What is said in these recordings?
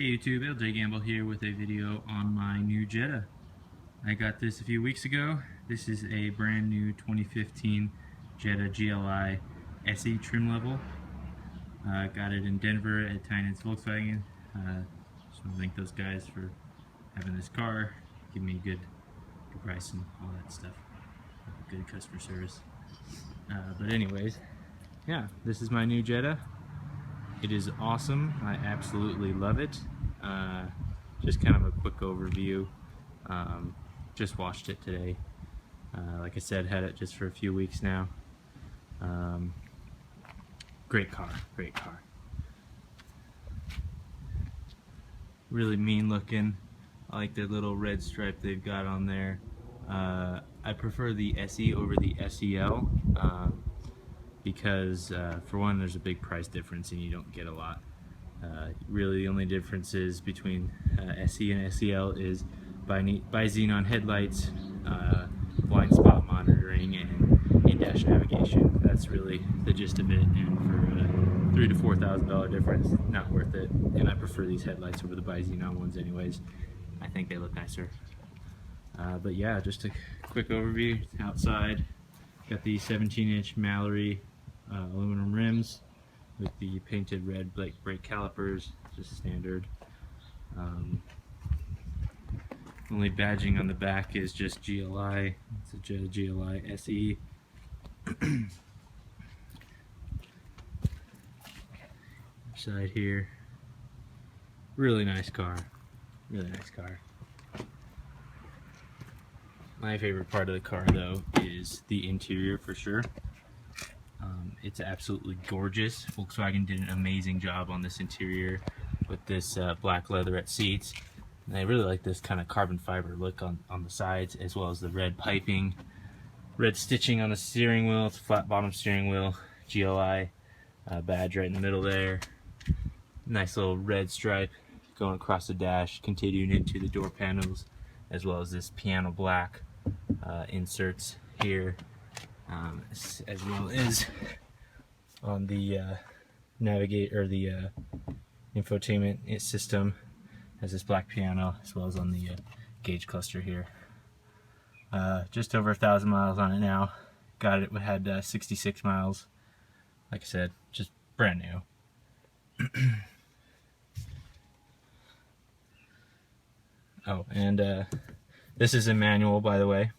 Hey YouTube, LJ Gamble here with a video on my new Jetta. I got this a few weeks ago. This is a brand new 2015 Jetta GLI SE trim level. Got it in Denver at Tynan's Volkswagen. Just want to thank those guys for having this car, giving me good price and all that stuff. Good customer service. But anyways, yeah, this is my new Jetta. It is awesome. I absolutely love it. Just kind of a quick overview. Just washed it today. Like I said, had it just for a few weeks now. Great car, great car. Really mean looking. I like the little red stripe they've got on there. I prefer the SE over the SEL. Because for one, there's a big price difference and you don't get a lot. Really the only differences between SE and SEL is by xenon headlights, blind spot monitoring, and in-dash navigation. That's really the gist of it, and for $3,000 to $4,000 difference, not worth it. And I prefer these headlights over the bi-xenon ones anyways. I think they look nicer. But yeah, just a quick overview. Outside, got the 17-inch Mallory aluminum rims with the painted red brake calipers, just standard. Only badging on the back is just GLI. It's a Jetta GLI SE. Side here, really nice car. Really nice car. My favorite part of the car, though, is the interior for sure. It's absolutely gorgeous. Volkswagen did an amazing job on this interior with this black leatherette seats. And I really like this kind of carbon fiber look on the sides, as well as the red piping, red stitching on the steering wheel. It's a flat bottom steering wheel, GLI badge right in the middle there. Nice little red stripe going across the dash, continuing into the door panels, as well as this piano black inserts here, as well as on the navigate or the infotainment system has this black piano, as well as on the gauge cluster here. Just over 1,000 miles on it now. Got it. We had 66 miles. Like I said, just brand new. Oh, and this is a manual, by the way.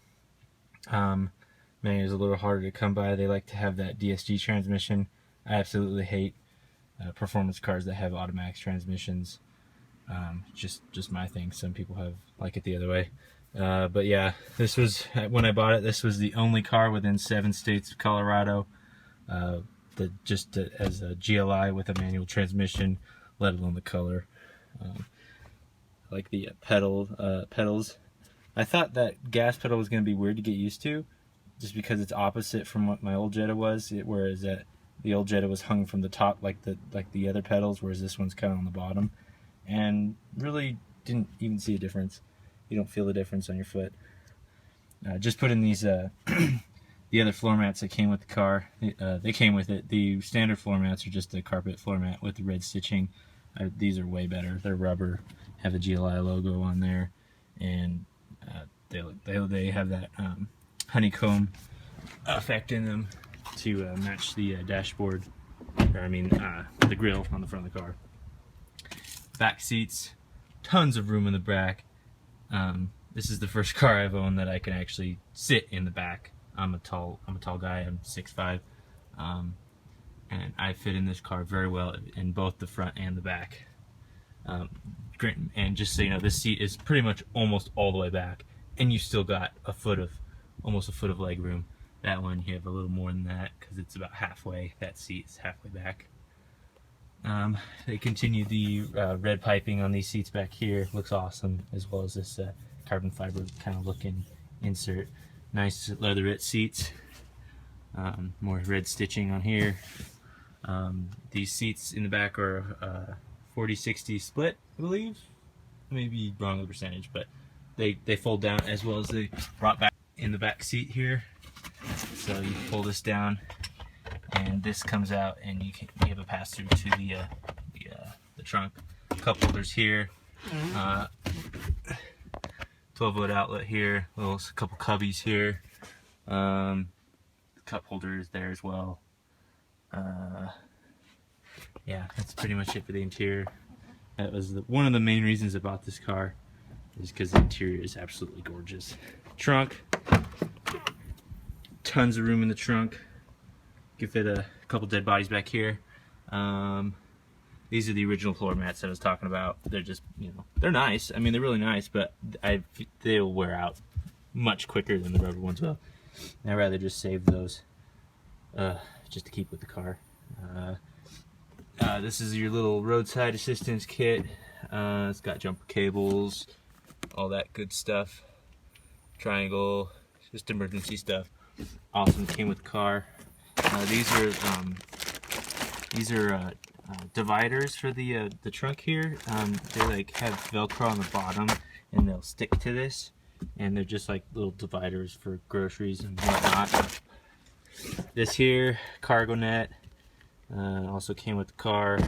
Manual is a little harder to come by. They like to have that DSG transmission. I absolutely hate performance cars that have automatic transmissions. Just my thing. Some people like it the other way. But yeah, this was, when I bought it, this was the only car within 7 states of Colorado as a GLI with a manual transmission, let alone the color. Like the pedals. I thought that gas pedal was going to be weird to get used to, just because it's opposite from what my old Jetta was. Whereas the old Jetta was hung from the top like the other pedals, whereas this one's kind of on the bottom, and really didn't even see a difference. You don't feel the difference on your foot. Just put in these the other floor mats that came with the car. They came with it. The standard floor mats are just a carpet floor mat with the red stitching. These are way better. They're rubber, have a GLI logo on there, and they have that honeycomb effect in them to match the dashboard, or the grille on the front of the car. Back seats, tons of room in the back. This is the first car I've owned that I can actually sit in the back. I'm a tall guy. I'm 6'5", and I fit in this car very well in both the front and the back. Great, and just so you know, this seat is pretty much almost all the way back, and you still got almost a foot of leg room. That one you have a little more than that because it's about halfway. That seat is halfway back. They continue the red piping on these seats back here. Looks awesome, as well as this carbon fiber kind of looking insert. Nice leatherette seats. More red stitching on here. These seats in the back are 40-60 split, I believe. I may be wrong with the percentage, but they fold down, as well as they brought back in the back seat here. So you pull this down, and this comes out, and you have a pass through to the trunk. cup holders here, 12-volt outlet here, a couple cubbies here, cup holders there as well. Yeah, that's pretty much it for the interior. That was one of the main reasons I bought this car, is because the interior is absolutely gorgeous. Trunk, tons of room in the trunk. You can fit a couple dead bodies back here. These are the original floor mats that I was talking about. They're just, they're nice. I mean, they're really nice, but they'll wear out much quicker than the rubber ones will. I'd rather just save those just to keep with the car. This is your little roadside assistance kit. It's got jumper cables, all that good stuff. Triangle, just emergency stuff. Awesome, came with the car. These are dividers for the trunk here. They like have Velcro on the bottom, and they'll stick to this. And they're just like little dividers for groceries and whatnot. This here, cargo net, also came with the car.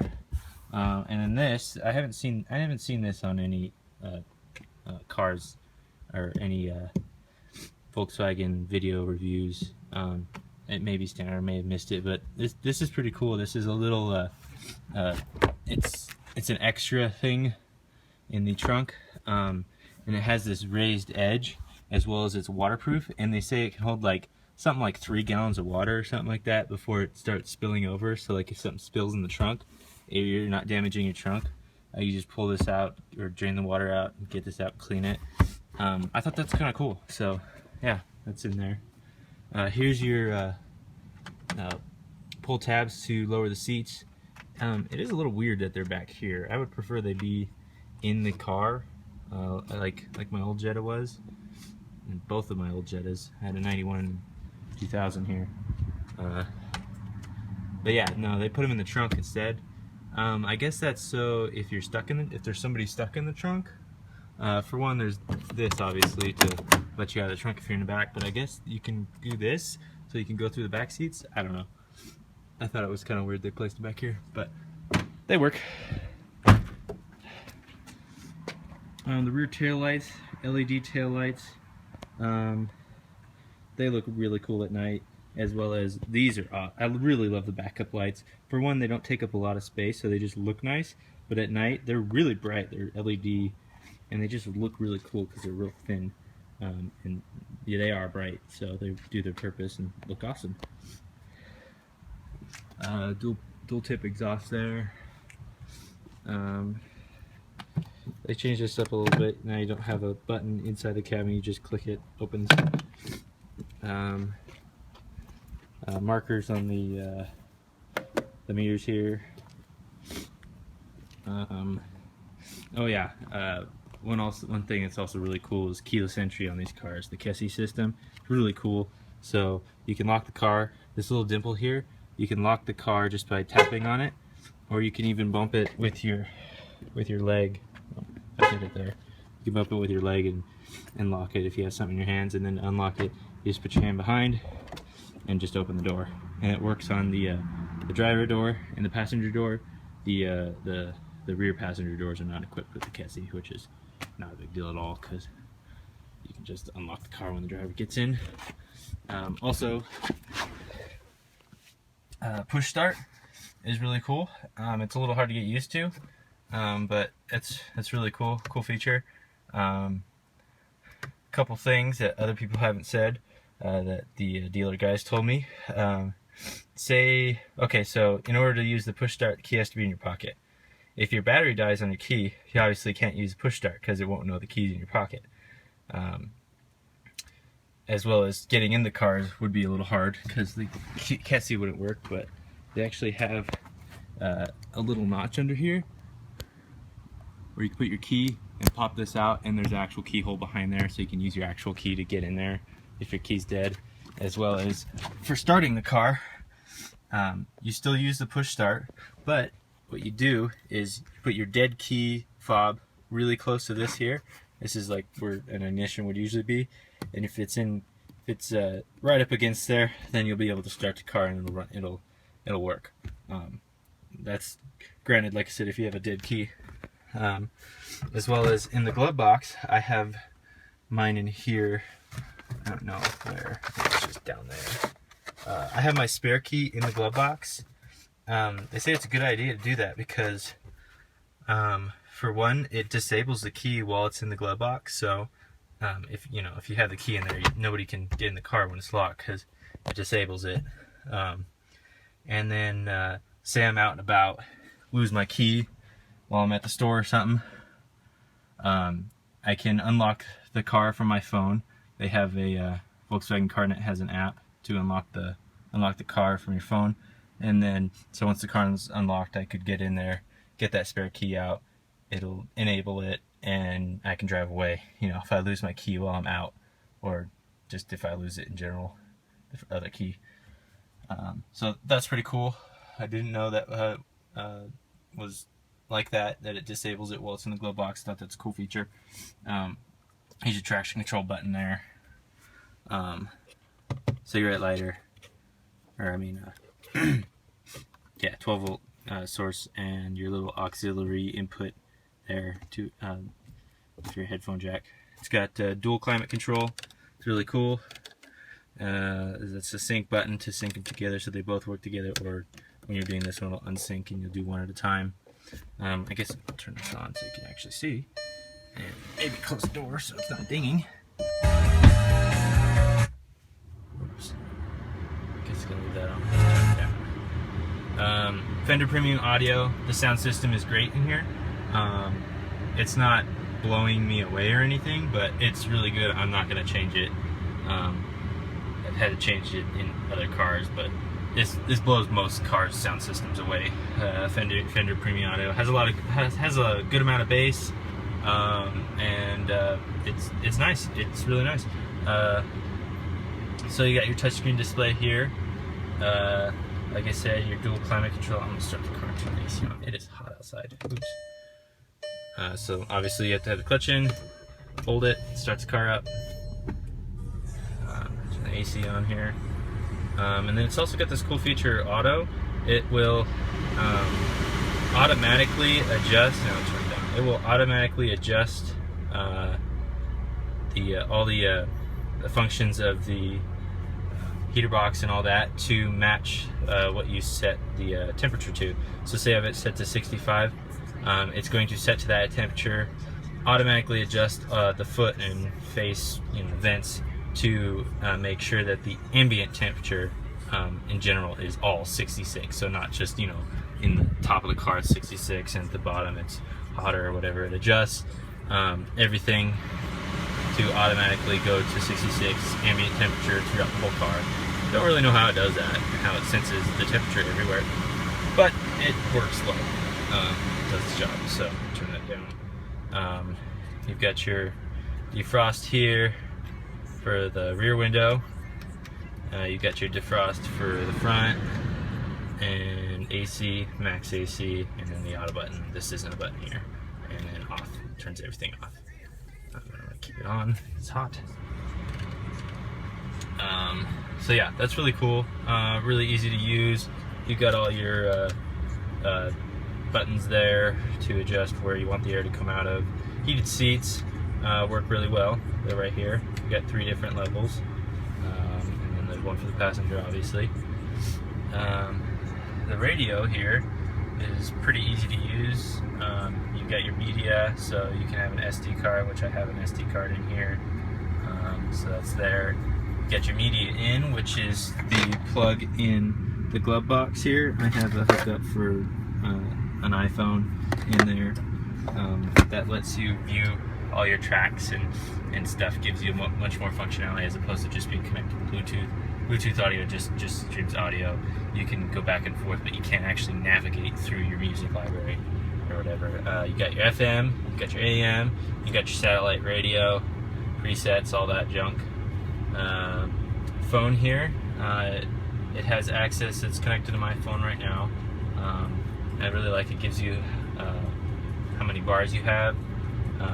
And then this, I haven't seen this on any cars or any Volkswagen video reviews. It may be standard, I may have missed it, but this is pretty cool. This is a little it's an extra thing in the trunk, and it has this raised edge, as well as it's waterproof, and they say it can hold like something like 3 gallons of water or something like that before it starts spilling over. So like if something spills in the trunk, you're not damaging your trunk. You just pull this out or drain the water out and get this out, clean it. I thought that's kind of cool, so yeah, that's in there. Here's your pull tabs to lower the seats. It is a little weird that they're back here. I would prefer they be in the car, like my old Jetta was. And both of my old Jettas. I had a 91 and 2000 here. But yeah, no, they put them in the trunk instead. I guess that's so if you're stuck in if there's somebody stuck in the trunk. For one, there's this obviously to let you out of the trunk if you're in the back, but I guess you can do this so you can go through the back seats. I don't know. I thought it was kind of weird they placed it back here, but they work. The rear tail lights, LED tail lights. They look really cool at night, as well as these are I really love the backup lights. For one, they don't take up a lot of space, so they just look nice, but at night they're really bright. They're LED, and they just look really cool because they're real thin, and yeah, they are bright, so they do their purpose and look awesome. Dual tip exhaust there. They changed this up a little bit. Now you don't have a button inside the cabin, you just click it, opens. Markers on the meters here. Oh yeah, one thing that's also really cool is keyless entry on these cars. The KESE system, it's really cool. So you can lock the car, this little dimple here, you can lock the car just by tapping on it, or you can even bump it with your leg. Oh, I did it there. You can bump it with your leg and lock it if you have something in your hands, and then unlock it. You just put your hand behind and just open the door, and it works on the driver door and the passenger door. The rear passenger doors are not equipped with the KESE, which is not a big deal at all because you can just unlock the car when the driver gets in. Also, push start is really cool. It's a little hard to get used to, but it's really cool feature. Couple things that other people haven't said that the dealer guys told me. Okay, so in order to use the push start, the key has to be in your pocket. If your battery dies on your key, you obviously can't use push start because it won't know the key's in your pocket. As well as getting in the cars would be a little hard because the KESE wouldn't work, but they actually have a little notch under here where you can put your key and pop this out, and there's an actual keyhole behind there, so you can use your actual key to get in there if your key's dead. As well as for starting the car, you still use the push start, but what you do is you put your dead key fob really close to this here. This is like where an ignition would usually be, and if it's right up against there, then you'll be able to start the car and it'll work. That's granted, like I said, if you have a dead key. As well as in the glove box, I have mine in here. I don't know where, I think it's just down there. I have my spare key in the glove box. They say it's a good idea to do that because for one, it disables the key while it's in the glove box. So if you have the key in there, nobody can get in the car when it's locked because it disables it. And then say I'm out and about, lose my key while I'm at the store or something, I can unlock the car from my phone. They have a Volkswagen CarNet has an app to unlock the car from your phone, and then so once the car is unlocked, I could get in there, get that spare key out. It'll enable it, and I can drive away. You know, if I lose my key while I'm out, or just if I lose it in general, the other key. So that's pretty cool. I didn't know that was like that it disables it while it's in the glove box. Thought that's a cool feature. Here's your traction control button there. Cigarette lighter, or I mean, yeah, 12 volt source, and your little auxiliary input there to for your headphone jack. It's got dual climate control. It's really cool. It's a sync button to sync them together so they both work together, or when you're doing this one, it'll unsync and you'll do one at a time. I guess I'll turn this on so you can actually see. And maybe close the door so it's not dinging. Oops. Guess gonna leave that on. Turn it down. Fender Premium Audio. The sound system is great in here. It's not blowing me away or anything, but it's really good. I'm not gonna change it. I've had to change it in other cars, but this blows most cars' sound systems away. Fender Premium Audio has a good amount of bass, and it's nice. It's really nice. So you got your touchscreen display here. Like I said, your dual climate control. I'm gonna start the car and turn the AC on. It is hot outside. Oops. So obviously you have to have the clutch in, hold it, start the car up. Turn the AC on here. And then it's also got this cool feature, auto. It will automatically adjust. Now it's turned down. It will automatically adjust all the functions of the heater box and all that to match what you set the temperature to. So say I have it set to 65. It's going to set to that temperature, automatically adjust the foot and face vents to make sure that the ambient temperature in general is all 66. So not just in the top of the car it's 66 and at the bottom it's hotter or whatever. It adjusts everything to automatically go to 66 ambient temperature throughout the whole car. Don't really know how it does that, how it senses the temperature everywhere, but it works well. Does its job. So turn that down. You've got your defrost here for the rear window. You've got your defrost for the front, and AC, max AC, and then the auto button. This isn't a button here. And then off. Turns everything off. I'm gonna keep it on. It's hot. So yeah, that's really cool. Really easy to use. You've got all your buttons there to adjust where you want the air to come out of. Heated seats work really well. They're right here. You've got 3 different levels. And then there's one for the passenger, obviously. The radio here is pretty easy to use. You've got your media, so you can have an SD card, which I have an SD card in here. So that's there. You got your media in, which is the plug in the glove box here. I have a hookup for an iPhone in there. That lets you view all your tracks and stuff, gives you much more functionality as opposed to just being connected to Bluetooth. Bluetooth audio just streams audio. You can go back and forth, but you can't actually navigate through your music library or whatever. You got your FM, you got your AM, you got your satellite radio, presets, all that junk. Phone here, it has access. It's connected to my phone right now. I really like it. Gives you how many bars you have.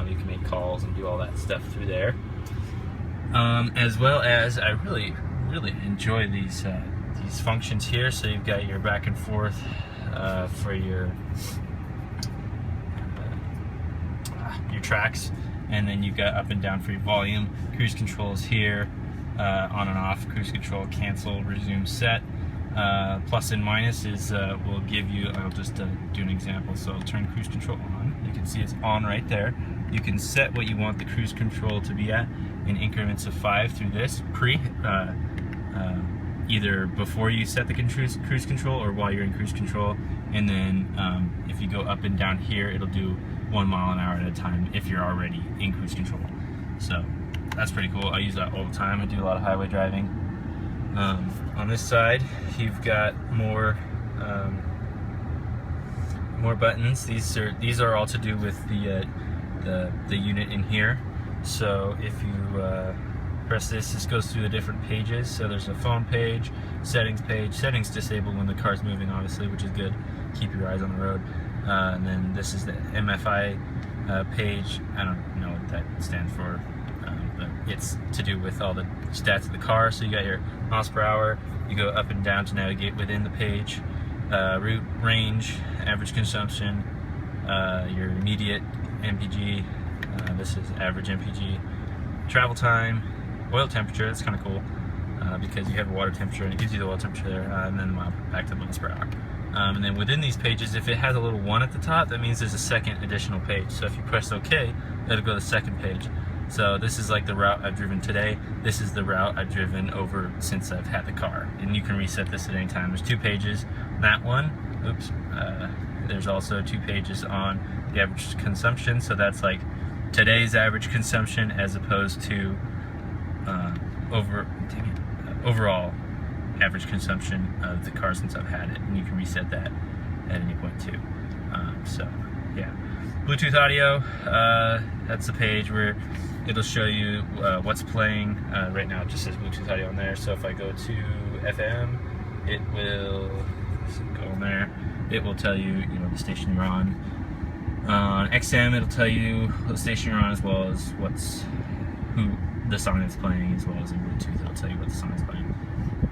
You can make calls and do all that stuff through there. As well as, I really enjoy these functions here. So you've got your back and forth for your your tracks, and then you've got up and down for your volume. Cruise control is here, on and off. Cruise control, cancel, resume, set. Plus and minus is will give you, I'll just do an example. So I'll turn cruise control on. You can see it's on right there. You can set what you want the cruise control to be at in increments of 5 through this either before you set the cruise control or while you're in cruise control. And then if you go up and down here, it'll do 1 mile an hour at a time if you're already in cruise control. So that's pretty cool. I use that all the time. I do a lot of highway driving. On this side, you've got more buttons. These are all to do with the unit in here. So if you press this goes through the different pages. So there's a phone page, settings page. Settings disabled when the car's moving, obviously, which is good. Keep your eyes on the road. And then this is the MFI page. I don't know what that stands for, but it's to do with all the stats of the car. So you got your miles per hour. You go up and down to navigate within the page. Route, range, average consumption, your immediate MPG. This is average MPG. Travel time, oil temperature. That's kind of cool because you have a water temperature and it gives you the oil temperature there, and then back to miles per hour. And then within these pages, if it has a little 1 at the top, that means there's a second additional page. So if you press OK, it'll go to the second page. So this is like the route I've driven today. This is the route I've driven over since I've had the car. And you can reset this at any time. There's 2 pages. That one, oops, there's also 2 pages on the average consumption. So that's like today's average consumption as opposed to overall average consumption of the car since I've had it. And you can reset that at any point too. So yeah. Bluetooth audio, that's the page where it'll show you what's playing. Right now it just says Bluetooth audio on there, so if I go to FM, it will go on there. It will tell you, the station you're on. On XM, it'll tell you what station you're on, as well as who the song that's playing, as well as in Bluetooth, it'll tell you what the song is playing.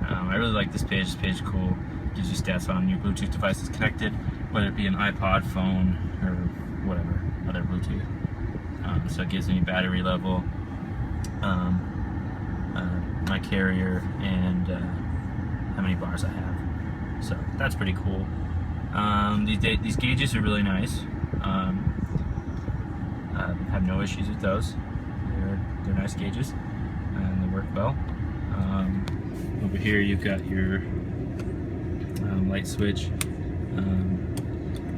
I really like this page. This page is cool. Gives you stats on your Bluetooth devices connected, whether it be an iPod, phone, or whatever other Bluetooth. So it gives me battery level, my carrier, and how many bars I have. So that's pretty cool. These gauges are really nice. I have no issues with those. They're nice gauges and they work well. Over here you've got your light switch,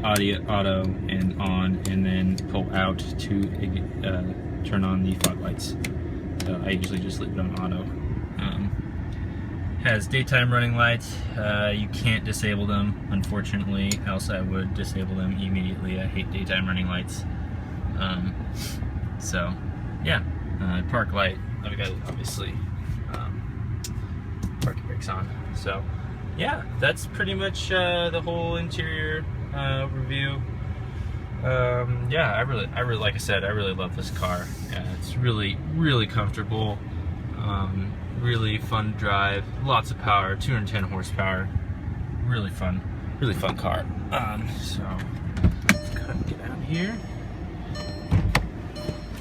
auto and on, and then pull out to turn on the fog lights. So I usually just leave it on auto. Has daytime running lights. You can't disable them, unfortunately, else I would disable them immediately. I hate daytime running lights. So yeah, park light. I've got obviously parking brakes on. So yeah, that's pretty much the whole interior review. Yeah, I really, like I said, I really love this car. It's really comfortable. Really fun to drive. Lots of power. 210 horsepower. Really fun car. So let's get out here.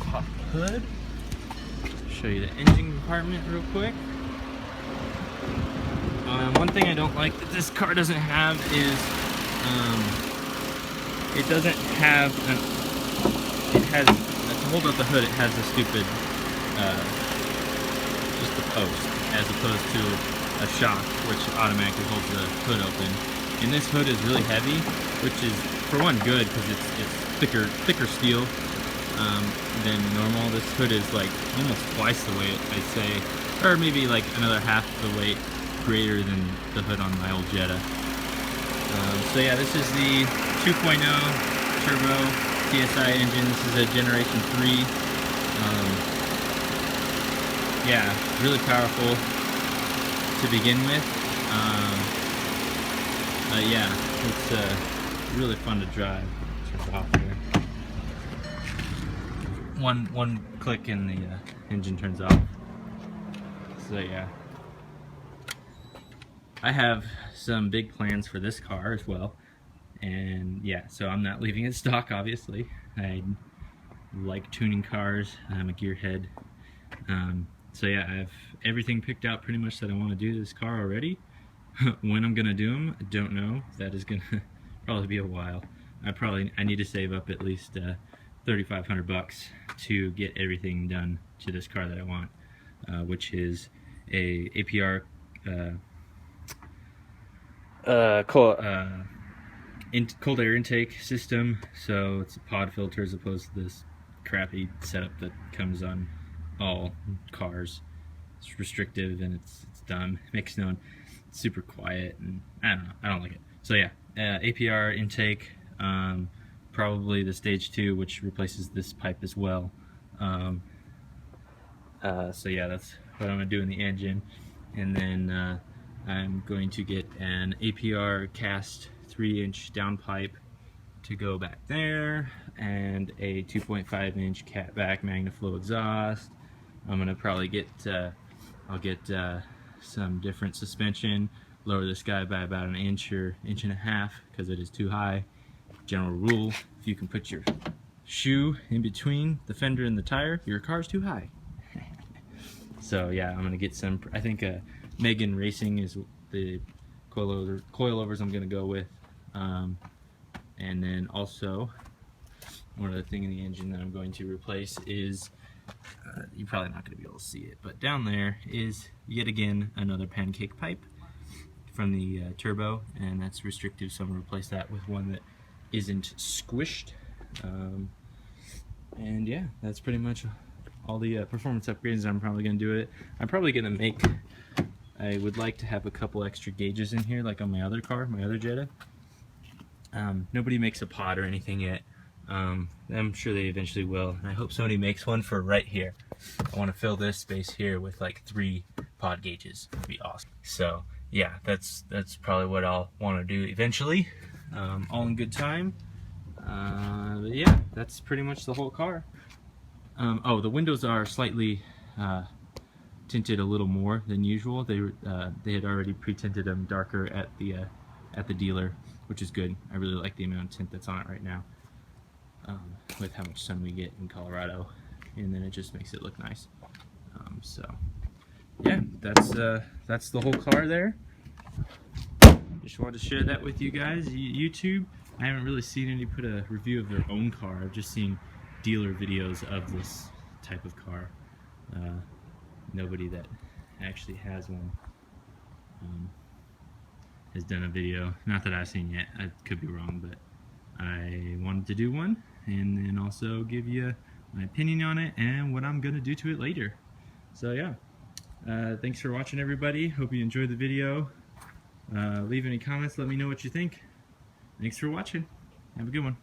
Pop the hood. Show you the engine compartment real quick. One thing I don't like that this car doesn't have is it doesn't have to hold up the hood, it has a stupid just the post, as opposed to a shock which automatically holds the hood open. And this hood is really heavy, which is for one good because it's thicker steel than normal. This hood is like almost twice the weight, I'd say, or maybe like another half the weight greater than the hood on my old Jetta. So yeah, this is the 2.0 turbo TSI engine. This is a generation 3. Yeah, really powerful to begin with. Yeah, it's really fun to drive. Turn it off here. One click and the engine turns off. So yeah, I have some big plans for this car as well, and yeah, so I'm not leaving it stock, obviously. like tuning cars. I'm a gearhead. So yeah, I have everything picked out pretty much that I want to do to this car already. When I'm gonna do them, I don't know. That is gonna probably be a while. I need to save up at least $3,500 to get everything done to this car that I want, which is a APR cold air intake system. So it's a pod filter as opposed to this crappy setup that comes on all cars. It's restrictive and it's dumb. It makes no super quiet, and I don't know. I don't like it. So yeah, APR intake, probably the stage 2, which replaces this pipe as well. So yeah, that's what I'm gonna do in the engine, and then I'm going to get an APR cast 3-inch downpipe to go back there, and a 2.5-inch catback MagnaFlow exhaust. I'm gonna probably get I'll get some different suspension, lower this guy by about an inch or inch and a half because it is too high. General rule: if you can put your shoe in between the fender and the tire, your car's too high. So yeah, I'm gonna get some. I think Megan Racing is the coilovers I'm gonna go with, and then also one other thing in the engine that I'm going to replace is, you're probably not going to be able to see it, but down there is yet again another pancake pipe from the turbo, and that's restrictive, so I'm going to replace that with one that isn't squished. And yeah, that's pretty much all the performance upgrades I'm probably going to do it. I'm probably going to make, I would like to have a couple extra gauges in here like on my other car, my other Jetta. Nobody makes a pod or anything yet. I'm sure they eventually will, and I hope somebody makes one for right here. I want to fill this space here with like 3 pod gauges. It'd be awesome. So yeah, that's probably what I'll want to do eventually, all in good time. But yeah, that's pretty much the whole car. Oh, the windows are slightly tinted a little more than usual. They had already pre-tinted them darker at the dealer, which is good. I really like the amount of tint that's on it right now, with how much sun we get in Colorado, and then it just makes it look nice. So yeah, that's the whole car there. Just wanted to share that with you guys. YouTube, I haven't really seen anybody put a review of their own car. I've just seen dealer videos of this type of car. Nobody that actually has one has done a video. Not that I've seen yet. I could be wrong, but I wanted to do one, and then also give you my opinion on it and what I'm gonna do to it later. So yeah, thanks for watching, everybody. Hope you enjoyed the video. Leave any comments, let me know what you think. Thanks for watching. Have a good one.